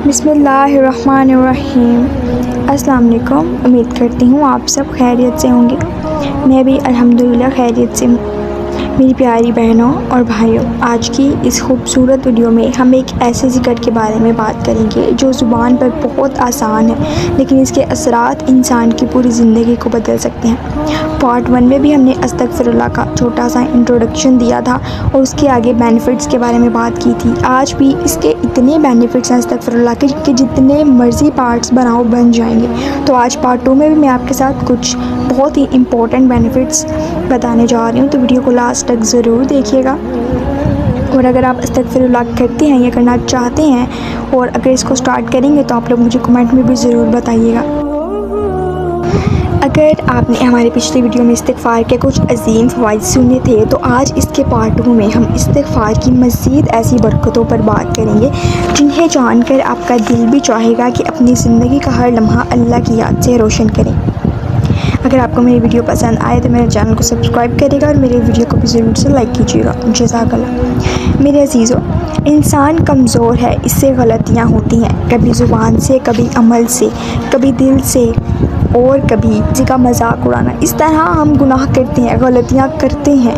بسم اللہ الرحمن الرحیم۔ السلام علیکم، امید کرتی ہوں آپ سب خیریت سے ہوں گے۔ میں بھی الحمدللہ خیریت سے ہوں۔ میری پیاری بہنوں اور بھائیوں، آج کی اس خوبصورت ویڈیو میں ہم ایک ایسے ذکر کے بارے میں بات کریں گے جو زبان پر بہت آسان ہے، لیکن اس کے اثرات انسان کی پوری زندگی کو بدل سکتے ہیں۔ پارٹ 1 میں بھی ہم نے استغفر اللہ کا چھوٹا سا انٹروڈکشن دیا تھا اور اس کے آگے بینیفٹس کے بارے میں بات کی تھی۔ آج بھی اس کے اتنے بینیفٹس ہیں استغفر اللہ کے کہ جتنے مرضی پارٹس بناؤ بن جائیں گے۔ تو آج پارٹ 2 میں بھی میں آپ کے ساتھ کچھ بہت ہی امپورٹنٹ بینیفٹس بتانے جا رہی ہوں، تو ویڈیو کو لاسٹ تک ضرور دیکھیے گا۔ اور اگر آپ استغفر اللہ کرتے ہیں یا کرنا چاہتے ہیں اور اگر اس کو سٹارٹ کریں گے تو آپ لوگ مجھے کمنٹ میں بھی ضرور بتائیے گا۔ اگر آپ نے ہماری پچھلی ویڈیو میں استغفار کے کچھ عظیم فوائد سنے تھے تو آج اس کے پارٹ 2 میں ہم استغفار کی مزید ایسی برکتوں پر بات کریں گے جنہیں جان کر آپ کا دل بھی چاہے گا کہ اپنی زندگی کا ہر لمحہ اللہ کی یاد سے روشن کریں۔ اگر آپ کو میری ویڈیو پسند آئے تو میرے چینل کو سبسکرائب کریے گا اور میری ویڈیو کو بھی ضرور سے لائک کیجیے گا۔ جزاک اللہ۔ میرے عزیزو، انسان کمزور ہے، اس سے غلطیاں ہوتی ہیں، کبھی زبان سے، کبھی عمل سے، کبھی دل سے اور کبھی کسی کا مذاق اڑانا۔ اس طرح ہم گناہ کرتے ہیں، غلطیاں کرتے ہیں،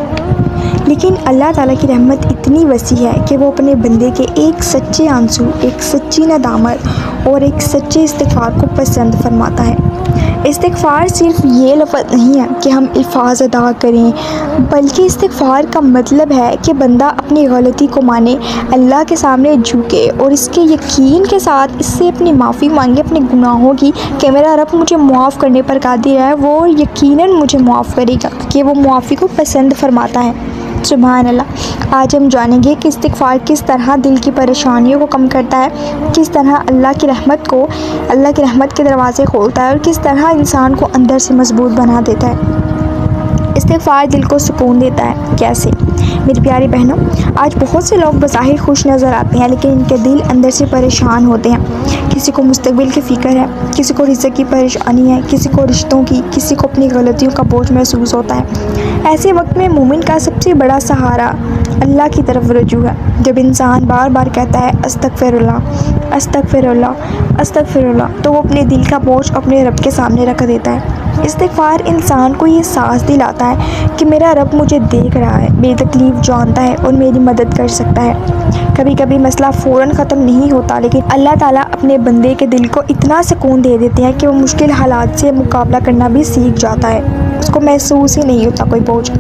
لیکن اللہ تعالیٰ کی رحمت اتنی وسیع ہے کہ وہ اپنے بندے کے ایک سچے آنسو، ایک سچی ندامت اور ایک سچے استغفار کو پسند فرماتا ہے۔ استغفار صرف یہ لفظ نہیں ہے کہ ہم الفاظ ادا کریں، بلکہ استغفار کا مطلب ہے کہ بندہ اپنی غلطی کو مانے، اللہ کے سامنے جھکے اور اس کے یقین کے ساتھ اس سے اپنی معافی مانگے اپنے گناہوں کی، کہ میرا رب مجھے معاف کرنے پر قادر ہے، وہ یقیناً مجھے معاف کرے گا کہ وہ معافی کو پسند فرماتا ہے۔ سبحان اللہ۔ آج ہم جانیں گے کہ استغفار کس طرح دل کی پریشانیوں کو کم کرتا ہے، کس طرح اللہ کی رحمت کے دروازے کھولتا ہے اور کس طرح انسان کو اندر سے مضبوط بنا دیتا ہے۔ استغفار دل کو سکون دیتا ہے۔ کیسے؟ میری پیاری بہنوں، آج بہت سے لوگ بظاہر خوش نظر آتے ہیں لیکن ان کے دل اندر سے پریشان ہوتے ہیں۔ کسی کو مستقبل کی فکر ہے، کسی کو رزق کی پریشانی ہے، کسی کو رشتوں کی، کسی کو اپنی غلطیوں کا بوجھ محسوس ہوتا ہے۔ ایسے وقت میں مومن کا سب سے بڑا سہارا اللہ کی طرف رجوع ہے۔ جب انسان بار بار کہتا ہے استغفر اللہ، استغفر اللہ، استغفر اللہ، تو وہ اپنے دل کا بوجھ اپنے رب کے سامنے رکھ دیتا ہے۔ استغفار انسان کو یہ احساس دلاتا ہے کہ میرا رب مجھے دیکھ رہا ہے، میری تکلیف جانتا ہے اور میری مدد کر سکتا ہے۔ کبھی کبھی مسئلہ فوراً ختم نہیں ہوتا، لیکن اللہ تعالیٰ اپنے بندے کے دل کو اتنا سکون دے دیتے ہیں کہ وہ مشکل حالات سے مقابلہ کرنا بھی سیکھ جاتا ہے، اس کو محسوس ہی نہیں ہوتا کوئی بوجھ۔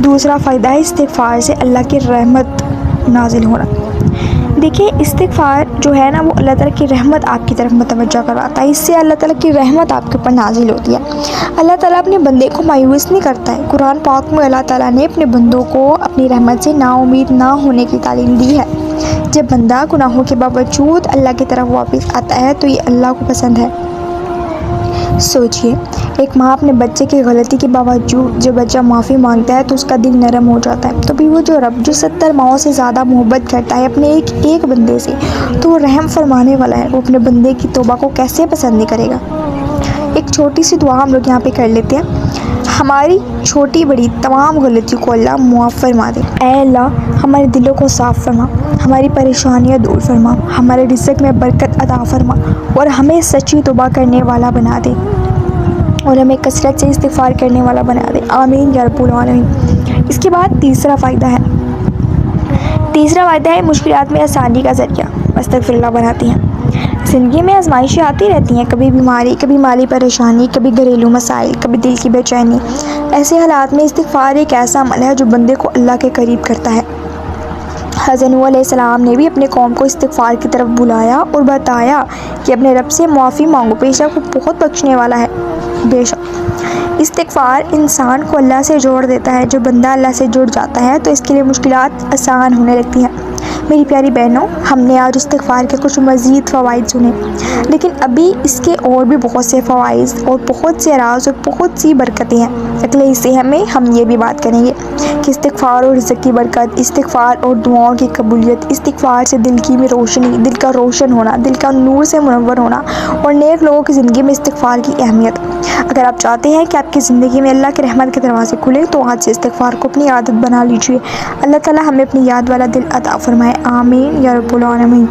دوسرا فائدہ ہے استغفار سے اللہ کی رحمت نازل ہونا۔ دیکھیں، استغفار جو ہے نا وہ اللہ تعالیٰ کی رحمت آپ کی طرف متوجہ کرواتا ہے، اس سے اللہ تعالیٰ کی رحمت آپ کے اوپر نازل ہوتی ہے۔ اللہ تعالیٰ اپنے بندے کو مایوس نہیں کرتا ہے۔ قرآن پاک میں اللہ تعالیٰ نے اپنے بندوں کو اپنی رحمت سے نا امید نہ ہونے کی تعلیم دی ہے۔ جب بندہ گناہوں کے باوجود اللہ کی طرف واپس آتا ہے تو یہ اللہ کو پسند ہے۔ سوچئے، ایک ماں اپنے بچے کی غلطی کے باوجود جب بچہ معافی مانگتا ہے تو اس کا دل نرم ہو جاتا ہے۔ تو بھی وہ جو رب جو 70 ماؤں سے زیادہ محبت کرتا ہے اپنے ایک بندے سے، تو وہ رحم فرمانے والا ہے، وہ اپنے بندے کی توبہ کو کیسے پسند نہیں کرے گا۔ ایک چھوٹی سی دعا ہم لوگ یہاں پہ کر لیتے ہیں۔ ہماری چھوٹی بڑی تمام غلطیوں کو اللہ معاف فرما دے۔ اے اللہ، ہمارے دلوں کو صاف فرما، ہماری پریشانیاں دور فرما، ہمارے رزق میں برکت عطا فرما اور ہمیں سچی توبہ کرنے والا بنا دے اور ہمیں کثرت سے استغفار کرنے والا بنا دے۔ آمین یا رب العالمین۔ اس کے بعد تیسرا فائدہ ہے مشکلات میں آسانی کا ذریعہ استغفر اللہ بناتی ہیں۔ زندگی میں آزمائشیں آتی رہتی ہیں، کبھی بیماری، کبھی مالی پریشانی، کبھی گھریلو مسائل، کبھی دل کی بے چینی۔ ایسے حالات میں استغفار ایک ایسا عمل ہے جو بندے کو اللہ کے قریب کرتا ہے۔ حضرت نوح علیہ السلام نے بھی اپنے قوم کو استغفار کی طرف بلایا اور بتایا کہ اپنے رب سے معافی مانگو، بے شک وہ بہت بخشنے والا ہے۔ بے شک استغفار انسان کو اللہ سے جوڑ دیتا ہے۔ جو بندہ اللہ سے جڑ جاتا ہے تو اس کے لیے مشکلات آسان ہونے لگتی ہیں۔ میری پیاری بہنوں، ہم نے آج استغفار کے کچھ مزید فوائد سنے، لیکن ابھی اس کے اور بھی بہت سے فوائد اور بہت سے راز اور بہت سی برکتیں ہیں۔ اگلے حصے میں ہم یہ بھی بات کریں گے کہ استغفار اور رزق کی برکت، استغفار اور دعاؤں کی قبولیت، استغفار سے دل کی میں روشنی، دل کا روشن ہونا، دل کا نور سے منور ہونا اور نیک لوگوں کی زندگی میں استغفار کی اہمیت۔ اگر آپ چاہتے ہیں کہ آپ کی زندگی میں اللہ کے رحمت کے دروازے کھلے تو آج سے استغفار کو اپنی عادت بنا لیجیے۔ اللہ تعالیٰ ہمیں اپنی یاد والا دل عطا فرمائے۔ آمین یا رب العالمین۔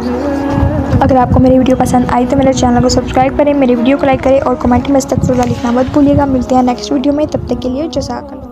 اگر آپ کو میری ویڈیو پسند آئی تو میرے چینل کو سبسکرائب کریں، میری ویڈیو کو لائک کریں اور کمنٹ میں استغفر اللہ لکھنا مت بھولیے گا۔ ملتے ہیں نیکسٹ ویڈیو میں، تب تک کے لیے جزاک اللہ۔